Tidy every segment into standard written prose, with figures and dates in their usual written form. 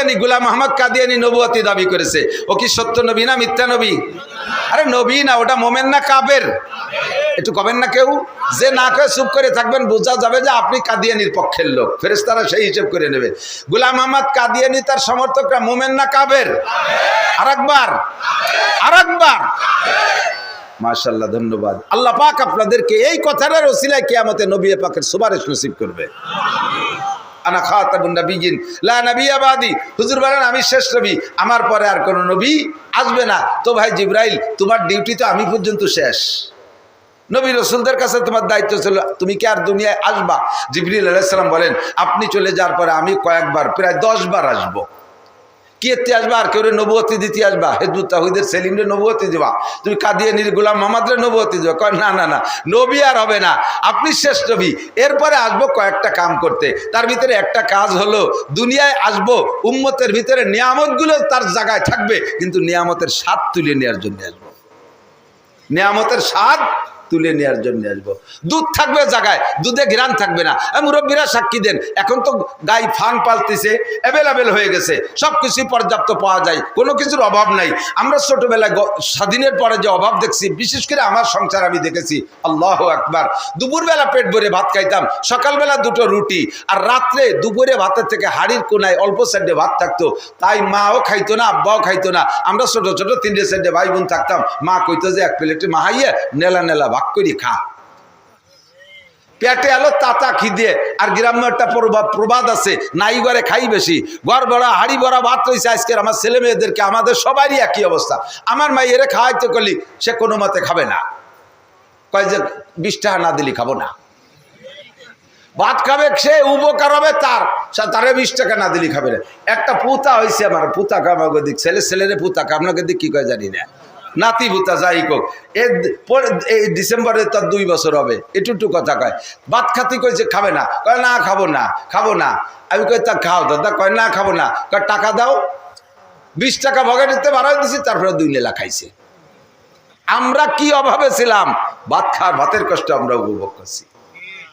কাদিয়ানী, গোলাম মোহাম্মদ কাদিয়ানী নবুয়তি দাবি করেছে। ও কি সত্য নবী না মিথ্যা নবী? আরে নবী না, ওটা মোমেন না কাফের? একটু কবেন না কেউ? যে না কয়ে চুপ করে থাকবেন, বোঝা যাবে যে আপনি কাদিয়ানির পক্ষের লোক। ফেরেশতারা সেই হিসেব করে নেবে। গোলাম মোহাম্মদ কাদিয়ানী তার সমর্থকরা মোমেন না কাফের? আরেকবার, আরেকবার। মাশাআল্লাহ, ধন্যবাদ। আল্লাহ পাক আপনাদেরকে এই কথাটার ওসিলায় কিয়ামতে নবী পাকের সুপারিশ নসিব করবে। আনা খাতামুন নাবিয়িন লা নাবিয়্যা বাদি। হুজুর বলেন আমি শেষ নবী, আমার পরে আর কোন নবী আসবে না। তো ভাই জিবরাইল, তোমার ডিউটি তো আমি পর্যন্ত শেষ। নবী রাসূলদের কাছে তোমার দায়িত্ব ছিল, তুমি কি আর দুনিয়ায় আসবা? জিবরিল আলাইহিস সালাম বলেন, আপনি চলে যাওয়ার পরে আমি কয়েকবার, প্রায় 10 বার আসবো। কি এতে আসবা? আর কেউ নবুয়তি দিতে আসবা? হিজবুত তাওহীদের সেলিমরে নবুয়তি দিবা? তুমি কাদিয়ানীর গোলাম মোহাম্মদরে নবুয়তি দিবা? কয় না না না, নবী আর হবে না, আপনি শেষ নবী। এরপরে আসবো কয়েকটা কাম করতে। তার ভিতরে একটা কাজ হলো, দুনিয়ায় আসবো, উম্মতের ভিতরে নিয়ামতগুলো তার জায়গায় থাকবে, কিন্তু নিয়ামতের স্বাদ তুলে নেওয়ার জন্য আসবো। নিয়ামতের স্বাদ তুলে নেওয়ার জন্য আসবো। দুধ থাকবে জায়গায়, দুধে ঘ্রাণ থাকবে না। মুরব্বীরা সাক্ষী দেন, এখন তো গাই ফান পালতেছে, অ্যাভেলেবেল হয়ে গেছে, সব কিছুই পর্যাপ্ত পাওয়া যায়, কোনো কিছুর অভাব নাই। আমরা ছোটবেলায় স্বাধীনের পরে যে অভাব দেখছি, বিশেষ করে আমার সংসার আমি দেখেছি, আল্লাহু আকবার, দুপুরবেলা পেট ভরে ভাত খাইতাম, সকালবেলা 2টো রুটি, আর রাত্রে দুপুরে ভাতের থেকে হাড়ির কোনায় অল্প সাইডে ভাত থাকতো। তাই মাও খাইতো না, আব্বাও খাইতো না। আমরা ছোট ছোট 3টে সাইডে ভাই বোন থাকতাম। মা কইতো যে 1 প্লেটে মাহাইয়ে নেলা নেলা ভাগ করি খা। পেটে এলো তাতা খিদে। আর গ্রাম্য একটা প্রবাদ আছে, নাই ঘরে খাই বেশি, ঘর ভরা হাড়ি ভরা ভাত রয়েছে। আজকের আমার ছেলে মেয়েদেরকে, আমাদের সবারই একই অবস্থা। আমার মা এরে খাওয়াইতে করলি সে কোনো মতে খাবে না, কয় যে 20 টাকা না দিলি খাবো না। ভাত খাবে সে, উপকার হবে তার, তারে 20 টাকা না দিলি খাবে না। একটা পুতা হয়েছে আমার, পুতাকা আমাকে দিক, ছেলেরে পুতাকা, আপনাকে দিক কি কয় জানি না, নাতি ভুতা যাই হোক। এই ডিসেম্বরে তার 2 বছর হবে। একটু কথা কয়, ভাত খাতি কইছে খাবে না, কয় না খাবো না, খাবো না। আমি কই তা খাও দাদা, কয় না খাবো না। কয় টাকা দাও, 20 টাকা পকেটেতে বাড়াই দিছি, তারপরে 2 লেলা খাইছে। আমরা কি অভাবে ছিলাম, ভাত খাওয়ার, ভাতের কষ্ট আমরা উপভোগ করছি।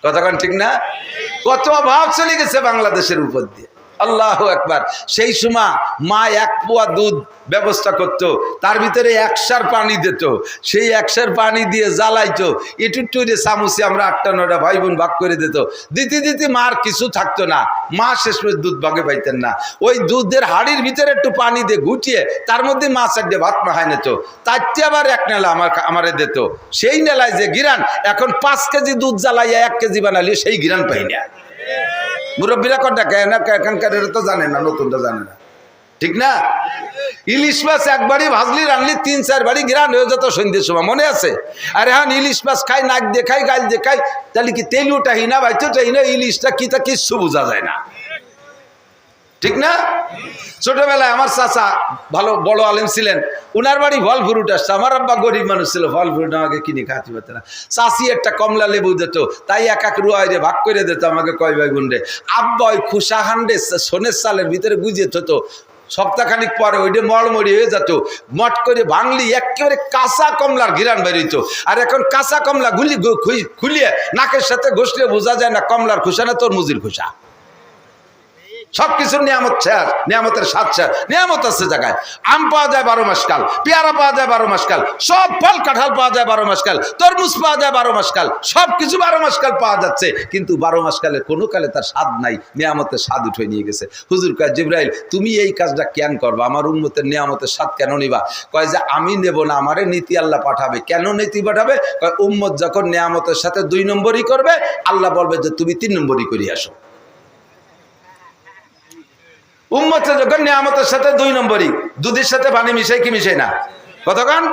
কথা কন ঠিক না? কত অভাব চলে গেছে বাংলাদেশের উপর দিয়ে। আল্লাহু আকবার। সেই সময় মা 1 পোয়া দুধ ব্যবস্থা করত, তার ভিতরে 1 সের পানি দিত, সেই 1 সের পানি দিয়ে জ্বালাইতো, একটু চামচে আমরা 8টা-9টা ভাই বোন ভাগ করে দিত। দিতে দিতে মার কিছু থাকতো না, মা শেষমেশ দুধ ভাগে পাইতেন না। ওই দুধের হাড়ির ভিতরে একটু পানি দিয়ে ঘুটিয়ে তার মধ্যে মা 4টে ভাত মাখায় নিত, তারতে আবার 1 নেলা আমারে দিত। সেই নেলায় যে গিরান, এখন 5 কেজি দুধ জ্বালাইয়া 1 কেজি বানালে সেই গিরান পাই না। মুরব্বীরা কটা কেন এখানকার তো জানে না, নতুনটা জানে না, ঠিক না? ইলিশ মাছ একবারই ভাজলি রানলি 3-4 বাড়ি গিরান হয়ে যেত সন্ধ্যের সময়, মনে আছে? আর এখন ইলিশ মাছ খাই, নাক দেখাই, গাল দেখাই, তাহলে কি তেলুটাই না, বাইচটাই না, ইলিশটা কি তা কিচ্ছু বোঝা যায় না, ঠিক না? ছোটবেলায় আমার চাচা ভালো বড় আলেম ছিলেন, উনার বাড়ি ফল ফ্রুট আসছে। আমার আব্বা গরিব মানুষ ছিল, ফল ফ্রুট আমাকে কিনে খাওয়াতে পারত না। চাষি একটা কমলা লেবু দিত, তাই 1 রুয়াইরে ভাগ করে দিত আমাকে, কয় ভাই গুন্ডে। আব্বা ওই খুশা হান্ডে সোনের চালের ভিতরে গুজিয়ে থতো, সপ্তাহখানিক পরে ওইটা মড়মড়ি হয়ে যেত, মট করে ভাঙলি একেবারে কাঁচা কমলার ঘিরান বেরোইতো। আর এখন কাঁচা কমলা খুলিয়ে নাকের সাথে ঘষলে বোঝা যায় না কমলার খোসা না তরমুজের খোসা। সবকিছুর নিয়ামত শেষ, নিয়ামতের স্বাদ শেষ। নিয়ামত আছে জায়গায়, আম পাওয়া যায় 12 মাস কাল, পেয়ারা পাওয়া যায় 12 মাস কাল, সব ফল কাঁঠাল পাওয়া যায় 12 মাস কাল, তরমুজ পাওয়া যায় 12 মাস কাল, সব কিছু 12 মাস কাল পাওয়া যাচ্ছে। কিন্তু 12 মাস কালে কোনো কালে তার স্বাদ নাই, নিয়ামতের স্বাদ উঠে নিয়ে গেছে। হুজুর কয়, জিবরাইল তুমি এই কাজটা কেন করবা, আমার উম্মতের নিয়ামতের স্বাদ কেন নিবা? কয় যে আমি নেব না, আমারে নীতি আল্লাহ পাঠাবে। কেন নীতি পাঠাবে? কয় উম্মত যখন নিয়ামতের সাথে 2 নম্বরই করবে, আল্লাহ বলবে যে তুমি 3 নম্বরই করে আসো। উম্মতে যখন নিয়ামতের সাথে 2 নম্বরই, দুধের সাথে পানি মিশাই কি মিশাই না? কতক্ষণ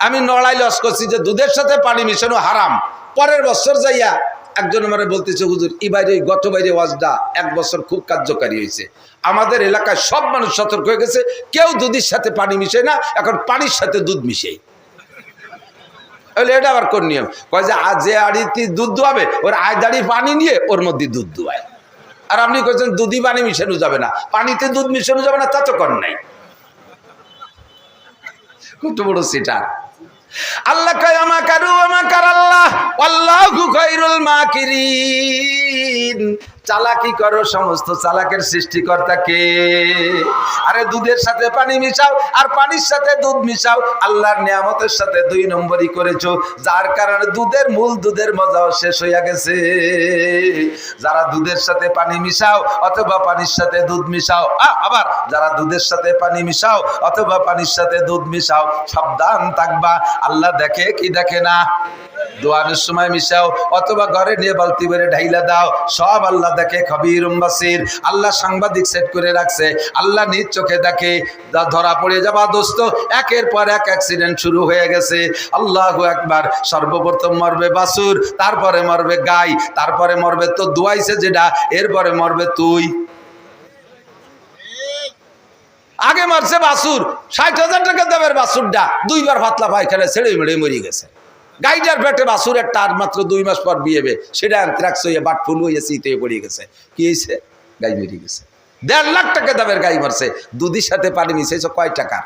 আমি নড়াই লস করছি যে দুধের সাথে পানি মিশানো হারাম। পরের বছর যাইয়া একজন আমার বলতেছে, হুজুর এই বাইরে গত বাইরে ওয়াজটা 1 বছর খুব কার্যকারী হয়েছে, আমাদের এলাকায় সব মানুষ সতর্ক হয়ে গেছে, কেউ দুধের সাথে পানি মিশায় না, এখন পানির সাথে দুধ মিশাই। এটা আবার কোন নিয়ম? কয় যে আড়িতে দুধ দোয়াবে, ওর আয় দাঁড়ি পানি নিয়ে ওর মধ্যে দুধ দোয়ায়। আর আপনি বলছেন দুধই পানি মিশানো যাবে না, পানিতে দুধ মিশানো যাবে না, তা তো কর নাই। কত বড় সেটা! আল্লাহ কয় আমাকারু আমাকার আল্লাহ আল্লাহু খায়রুল মাকিরিন। চালাকি করো, সমস্ত চালাকের সৃষ্টিকর্তা কে? আরে দুধের সাথে পানি মিশাও আর পানির সাথে দুধ মিশাও, আল্লাহর নিয়ামতের সাথে 2 নম্বরই করেছো, যার কারণে দুধের মূল দুধের মজাও শেষ হইয়া গেছে। যারা দুধের সাথে পানি মিশাও অথবা পানির সাথে দুধ মিশাও, আবার যারা দুধের সাথে পানি মিশাও অথবা পানির সাথে দুধ মিশাও, সাবধান থাকবা, আল্লাহ দেখে কি দেখে না? দোয়ানের সময় মিশাও অথবা ঘরে নিয়ে বালতি ভরে ঢাইলা দাও, সব আল্লাহ দেখে। খবীরুম বাসির, আল্লাহ সাংবাদিক সেট করে রাখছে, আল্লাহ নিজ চোখে দেখে। ধরা পড়ে যাবা দোস্ত, একের পর এক অ্যাক্সিডেন্ট শুরু হয়ে গেছে। আল্লাহু আকবার। সর্বপ্রথম মরবে বাছুর, তারপরে মরবে গাই, তারপরে মরবে তো দুয়াইছে যেটা, এরপরে মরবে তুই। আগে মারছে বাছুর, 60,000 টাকা দামের বাছুরটা 2 বার পাতলা পায়খানা ছেড়ে মেড়ে মরে গেছে। গাইটার পেটে বাছুরের তার মাত্র 2 মাস পর বিয়েবে, সেটা অ্যানথ্রাক্স হয়ে বাটফুল হয়ে শীতে পড়ে গেছে। কি হয়েছে? গাই মরে গেছে। 1.5 লাখ টাকা দামের গাই মারছে, দুধের সাথে পানি মিশাইছো কয় টাকা?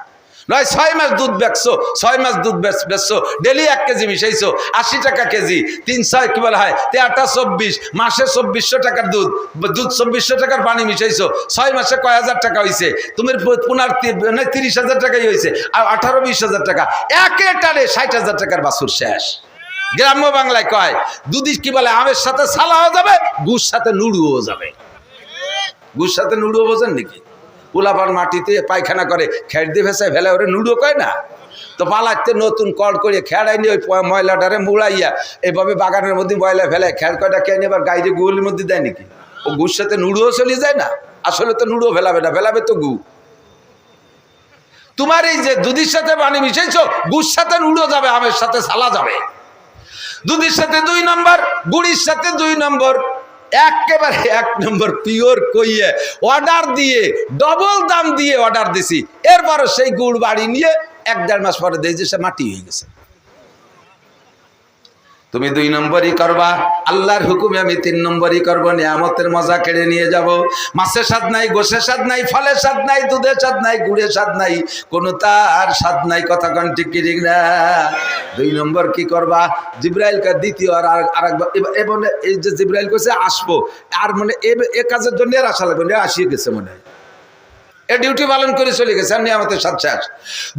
নয় 6 মাস দুধ বেচছো, 6 মাস দুধ বেচছো, ডেলি 1 কেজি মিশাইছো, 80 টাকা কেজি, 300 কি বলা হয় 23-24 মাসে 2400 টাকার দুধ 2400 টাকার পানি মিশাইছো, 6 মাসে কয় হাজার টাকা হয়েছে? তুমি 30,000 টাকাই হয়েছে, আর 18-20,000 টাকা একে টানে 60,000 টাকার বাছুর শেষ। গ্রাম্য বাংলায় কয় দুধি কি বলে, আমের সাথে সালাও যাবে, গুড় সাথে নুড়ুও যাবে। গুড় সাথে নুড়ুও বোঝেন নাকি? পোলাপান মাটিতে পায়খানা করে, খেট দিয়ে ভেসায় ফেলে, ওরে নুডো কয় না তো? পালাতে নতুন কল করে খেড়াই নিয়ে ওই ময়লাটারে মুড়াইয়া এভাবে বাগানের মধ্যে ময়লা ফেলে, খেড় কয়টা কে নিয়ে আবার গাইরে গুলির মধ্যে দেয় নাকি? ও গুড় সাথে নুডুও চলে যায় না? আসলে তো নুডো ফেলাবে না, ফেলাবে তো গু। তোমার এই যে দুধের সাথে পানি মিশাইছো, গুড় সাথে নুডো যাবে, আমের সাথে সালা যাবে। দুধের সাথে 2 নম্বর, গুড়ির সাথে 2 নম্বর, একেবারে 1 নম্বর পিওর কইয়ে অর্ডার দিয়ে ডবল দাম দিয়ে অর্ডার দিছি। এরপরও সেই গুড় বাড়ি নিয়ে 1-1.5 মাস পরে দেখছি সে মাটি হয়ে গেছে। তুমি 2 নম্বরই করবা, আল্লাহর হুকুমে আমি 3 নম্বরই করব, নিয়ামতের মজা কেড়ে নিয়ে যাব। মাছের স্বাদ নাই, গোশের স্বাদ নাই, ফলের স্বাদ নাই, দুধের স্বাদ নাই, গুড়ের স্বাদ নাই, কোনো তার স্বাদ নাই। কথা কন ঠিক কি ঠিক না? 2 নম্বর কি করবা? জিব্রাইলকে দ্বিতীয় আর আরেকবার এই যে জিব্রাইল কইছে আসবো, আর মানে এ কাজের জন্য আর আসা লাগবে না, আসিয়ে গেছে মনে হয়, এ ডিউটি পালন করে চলে গেছে, আর নিয়ামতের সাথে শেষ।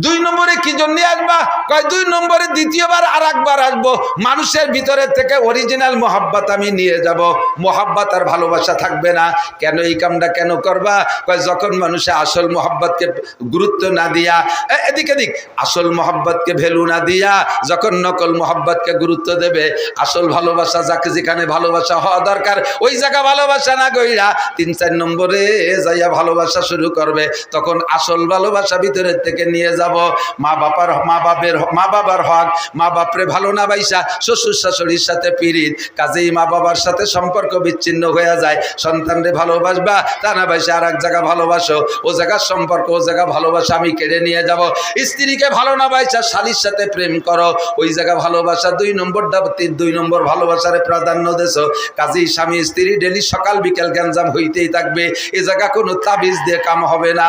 2 নম্বরে কি জন্য আসবা? কয় 2 নম্বরে দ্বিতীয়বার আর একবার আসবো, মানুষের ভিতরে থেকে অরিজিনাল মোহাব্বত আমি নিয়ে যাব, মোহাব্বত আর ভালোবাসা থাকবে না। কেন এই কামটা কেন করবা? কয় যখন মানুষে আসল মোহাব্বতকে গুরুত্ব না দিয়া, এদিকে দিক আসল মোহাব্বতকে ভ্যালু না দিয়া যখন নকল মোহাব্বতকে গুরুত্ব দেবে, আসল ভালোবাসা যাকে যেখানে ভালোবাসা হওয়া দরকার ওই জায়গা ভালোবাসা না গইরা 3-4 নম্বরে যাইয়া ভালোবাসা শুরু করবে, তখন আসল ভালোবাসা ভিতরের থেকে নিয়ে যাব। মা বাবার হক, মা বাপরে ভালো না বাইসা শ্বশুর শাশুড়ির সাথে পিরিত, কাজেই মা বাবার সাথে সম্পর্ক বিচ্ছিন্ন হয়ে যায়। সন্তানরে ভালোবাসবা, তা না বাইসা আর এক জায়গা ভালোবাসো, ও জায়গার সম্পর্ক ও জায়গা ভালোবাসা আমি কেড়ে নিয়ে যাব। স্ত্রীকে ভালো না বাইসা শালীর সাথে প্রেম করো, ওই জায়গা ভালোবাসা 2 নম্বর 2 নম্বর ভালোবাসারে প্রাধান্য দেছো। কাজেই স্বামী স্ত্রী ডেলি সকাল বিকেল গ্যাঞ্জাম হইতেই থাকবে, এ জায়গা কোনো তাবিজ দিয়ে কাম হবে না।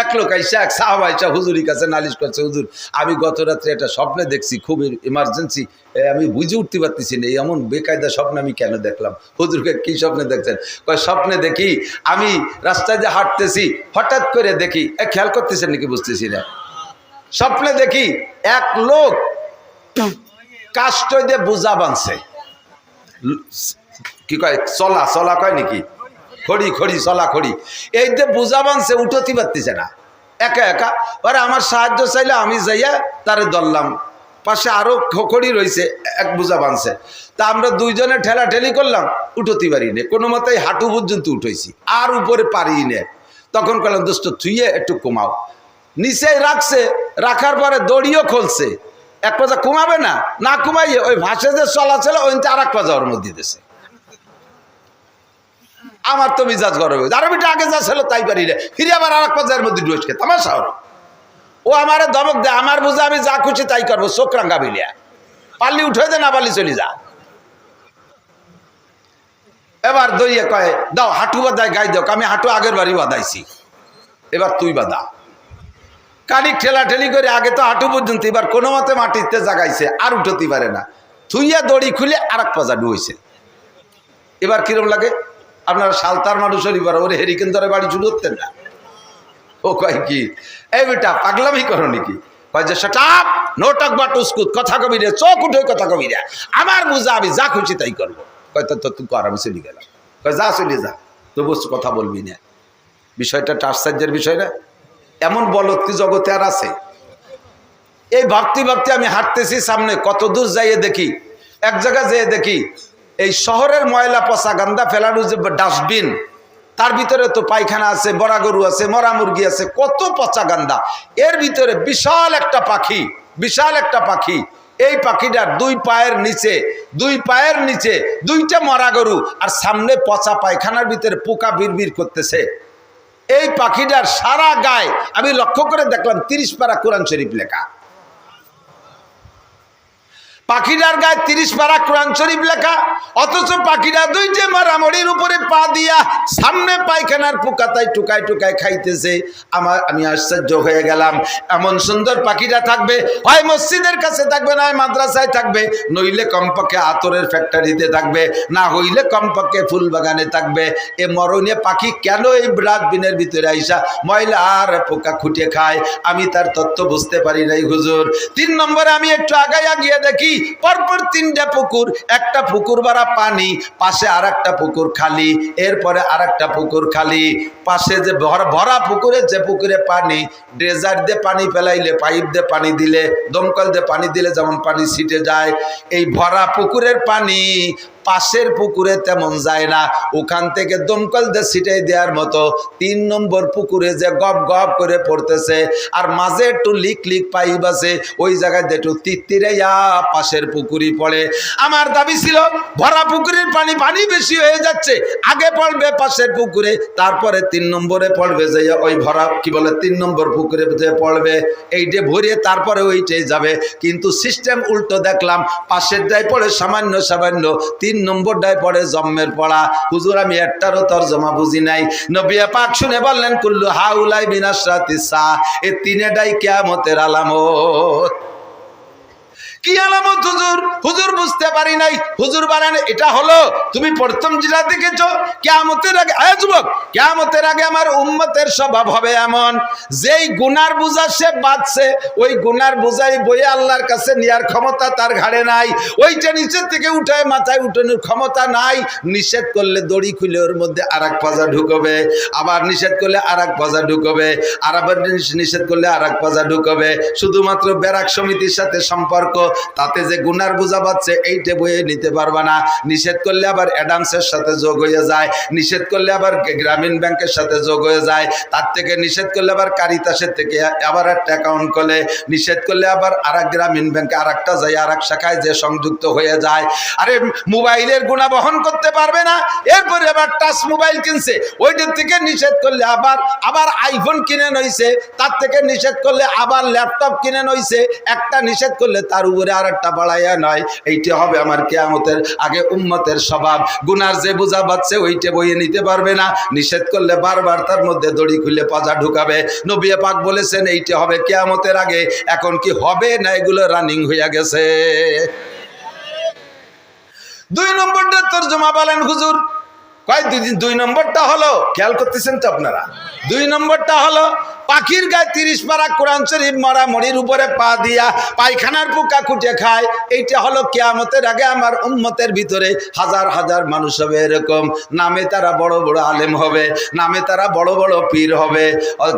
এক লোক আইসা, এক সাহাবা আইসা হুজুরের কাছে নালিশ করছে, হুজুর আমি গত রাত্রে একটা স্বপ্নে দেখছি, খুব ইমার্জেন্সি, আমি বুঝে উঠতে পারতেছি না, এমন বেকায়দা স্বপ্ন আমি কেন দেখলাম। হুজুরকে কি স্বপ্নে দেখছেন? কয় স্বপ্নে দেখি আমি রাস্তায় দিয়ে হাঁটতেছি, হঠাৎ করে দেখি, খেয়াল করতেছেন নাকি বুঝতেছি না, স্বপ্নে দেখি এক লোক কাষ্ঠ দিয়ে বোঝা বাঁধছে, কি কয় চলা কয় নাকি, খড়ি চলা খড়ি, এই যে বোঝা বানছে, উঠতে পারতেছে না, একা একা। আরে আমার সাহায্য চাইলে আমি যাইয়া তারে ধরলাম, পাশে আরো খড়ি রয়েছে, এক বোঝা বানছে, তা আমরা 2 জনে ঠেলাঠেলি করলাম, উঠতে পারি না, কোনো মতেই হাঁটু পর্যন্ত উঠেছি, আর উপরে পারি না। তখন করলাম দোস্ত থুইয়ে একটু কমাও, নিচে রাখছে, রাখার পরে দড়িও খুলছে, 1 পাজা কমাবে না, না কমাইয়ে ওই ভাসে যে চলাচল ওইতে আর 1 পাজা ওর মধ্যে দিয়েছে। আমার তো মিজাজ গরম হয়েছে, আরো বিটা আগে যা ছিল তাই পারি না, ফিরে আবার আর 1 পর্যায়ের মধ্যে ঢুকে তামাশা হলো। ও আমারে ধমক দেয়, আমার বুঝে আমি যা খুশি তাই করবো, চোখ রাঙ্গা বিলিয়া, পারলি উঠে দে, না পারলি চলে যা। এবার দইয়ে কয় দাও হাঁটু বাঁধায় গাই দাও, আমি হাঁটু আগের বাড়ি বাঁধাইছি, এবার তুই বাঁধা। কানিক ঠেলাঠেলি করে আগে তো হাঁটু পর্যন্ত, এবার কোনো মতে মাটিতে জাগাইছে, আর উঠতে পারে না, থুইয়া দড়ি খুলে আর 1 পাজা ডুয়েছে। এবার কিরম লাগে? আপনারা সালতার মানুষ এবার ওরে হেরিকেন ধরে বাড়ি শুরু করতেন না? ও কয় কি, এই বেটা পাগলামি করো নাকি? কয় যে সেটা নো টক বা টুসকুত, কথা কবি রে, চোখ উঠে কথা কবি রে, আমার বুঝা আমি যা খুশি তাই করবো। কয় তো তুই কর, আমি চলে গেলাম। কয় যা চলে যা, তবু কথা বলবি না। বিষয়টা আশ্চর্যের বিষয় না? এমন বলত কি জগতে আর আছে? এই ভাবতে ভাবতে আমি হাঁটতেছি, সামনে কত দূর যাইয়ে দেখি, এক জায়গায় যেয়ে দেখি এই শহরের ময়লা পচা গান্দা ফেলানো যে ডাস্টবিন, তার ভিতরে তো পায়খানা আছে, মরা গরু আছে, মরা মুরগি আছে, কত পচা গান্দা। এর ভিতরে বিশাল একটা পাখি, বিশাল একটা পাখি। এই পাখিটার দুই পায়ের নিচে দুইটা মরা গরু, আর সামনে পচা পায়খানার ভিতরে পোকা বিড়বিড় করতেছে। এই পাখিটার সারা গায়ে আমি লক্ষ্য করে দেখলাম 30 পারা কোরআন শরীফ লেখা। পাখিটার গায়ে 30 পারা কোরআন শরীফ লেখা, অথচ পাখিটা দুইটে মারামড়ির উপরে পা দিয়া সামনে পায়খানার পোকাতায় টুকায় টুকায় খাইতেছে। আমি আশ্চর্য হয়ে গেলাম, এমন সুন্দর পাখিটা থাকবে হয় মসজিদের কাছে থাকবে, না হয় মাদ্রাসায় থাকবে, নইলে কমপক্ষে আতরের ফ্যাক্টরিতে থাকবে, না হইলে কমপক্ষে ফুল বাগানে থাকবে। এ মরণীয় পাখি কেন এই ডাস্টবিনের ভিতরে আইসা ময়লা আর পোকা খুঁটে খায়? আমি তার তথ্য বুঝতে পারি নাই হুজুর। 3 নম্বরে আমি একটু আগাইয়া গিয়ে দেখি পরপর 3টা পুকুর, একটা পুকুর ভরা পানি, পাশে আর একটা পুকুর খালি, এরপরে আর একটা পুকুর খালি। পাশে যে ভরা পুকুরে, যে পুকুরে পানি ড্রেজার দিয়ে পানি ফেলাইলে, পাইপ দিয়ে পানি দিলে, দমকল দিয়ে পানি দিলে যেমন পানি ছিটে যায়, এই ভরা পুকুরের পানি পাশের পুকুরে তেমন যায় না। ওখান থেকে দমকল দিয়ে ছিটাই দেওয়ার মতো 3 নম্বর পুকুরে যে গপ গপ করে পড়তেছে, আর মাঝে একটু লিক লিক পাইপ আছে, ওই জায়গায় একটু তিত্তিরাইয়া পাশের পুকুরি পড়ে। আমার দাবি ছিল ভরা পুকুরের পানি বেশি হয়ে যাচ্ছে, আগে পড়বে পাশের পুকুরে, তারপরে 3 নম্বরে পড়বে যে ওই ভরা 3 নম্বর পুকুরে যে পড়বে, এইটে ভরিয়ে তারপরে ওইটাই যাবে। কিন্তু সিস্টেম উল্টো দেখলাম, পাশের ডায় পড়ে সামান্য 3 নম্বরটায় পড়ে জম্মের পড়া। হুজুর আমি একটারও তরজমা বুঝি নাই। নবী পাক শুনে বললেন কুল্লু হাউলাই বিনাশরাতিস সা, এই 3টাই কিয়ামতের আলামত। কি আলামত হুজুর? হুজুর বুঝতে পারি নাই। হুজুর বলেন এটা হলো তুমি প্রথম যেটা দেখেছো, কিয়ামতের আগে, যুবক কিয়ামতের আগে আমার উম্মতের স্বভাব হবে এমন, যেই গুনার বোঝা সে বাঁধছে, ওই গুনার বোঝাই বয়ে আল্লাহর কাছে নেওয়ার ক্ষমতা তার ঘাড়ে নাই। ওইটা নিচের থেকে উঠায় মাথায় উঠানোর ক্ষমতা নাই। নিষেধ করলে দড়ি খুলে ওর মধ্যে আর এক পাজা ঢুকবে, আবার নিষেধ করলে আর এক পাজা ঢুকবে, আর আবার নিষেধ করলে আর এক পাজা ঢুকবে। শুধুমাত্র ব্যারাক সমিতির সাথে সম্পর্ক, তাতে যে গুনার বোঝা পাচ্ছে এইটা বয়ে নিতে পারবা না। নিষেধ করলে আবার অ্যাডামসের সাথে যোগ হয়ে যায়, নিষেধ করলে আবার গ্রামীণ ব্যাংকের সাথে যোগ হয়ে যায়, তার থেকে নিষেধ করলে আবার কারিতাসের থেকে আবার একটা অ্যাকাউন্ট করলে, নিষেধ করলে আবার আর এক গ্রামীণ ব্যাংকে আর একটা যায়, আর এক শাখায় যে সংযুক্ত হয়ে যায়। আরে মোবাইলের গুণা বহন করতে পারবে না, এরপরে আবার টাচ মোবাইল কিনছে, ওইটার থেকে নিষেধ করলে আবার আইফোন কিনে নইছে, তার থেকে নিষেধ করলে আবার ল্যাপটপ কিনে নইছে, একটা নিষেধ করলে তার উপরে আর একটা বাড়াইয়া নয়। এইটা হবে আমার কিয়ামতের আগে উম্মতের স্বভাব। গুনার যে বোঝা বাচ্ছে ওইটা বইয়ে নিতে পারবে না, নিষেধ করলে বারবার তার মধ্যে দড়ি খুলে পাজা ঢুকাবে। নবী পাক বলেছেন এইটা হবে কিয়ামতের আগে। এখন কি হবে না এগুলো রানিং হইয়া গেছে? 2 নম্বরটা তরজমা বলেন হুজুর। কয় 2 নম্বরটা হলো, খেয়াল করতেছেন তো আপনারা, 2 নম্বরটা হলো পাখির গায়ে 30 পারা কোরআন শরীফ মরা মরির উপরে পা দিয়া পায়খানার পোকা খুঁটে খায়। এইটা হলো কিয়ামতের আগে আমার উম্মতের ভিতরে হাজার হাজার মানুষ হবে এরকম। নামে তারা বড় বড় আলেম হবে, নামে তারা বড় বড় পীর হবে,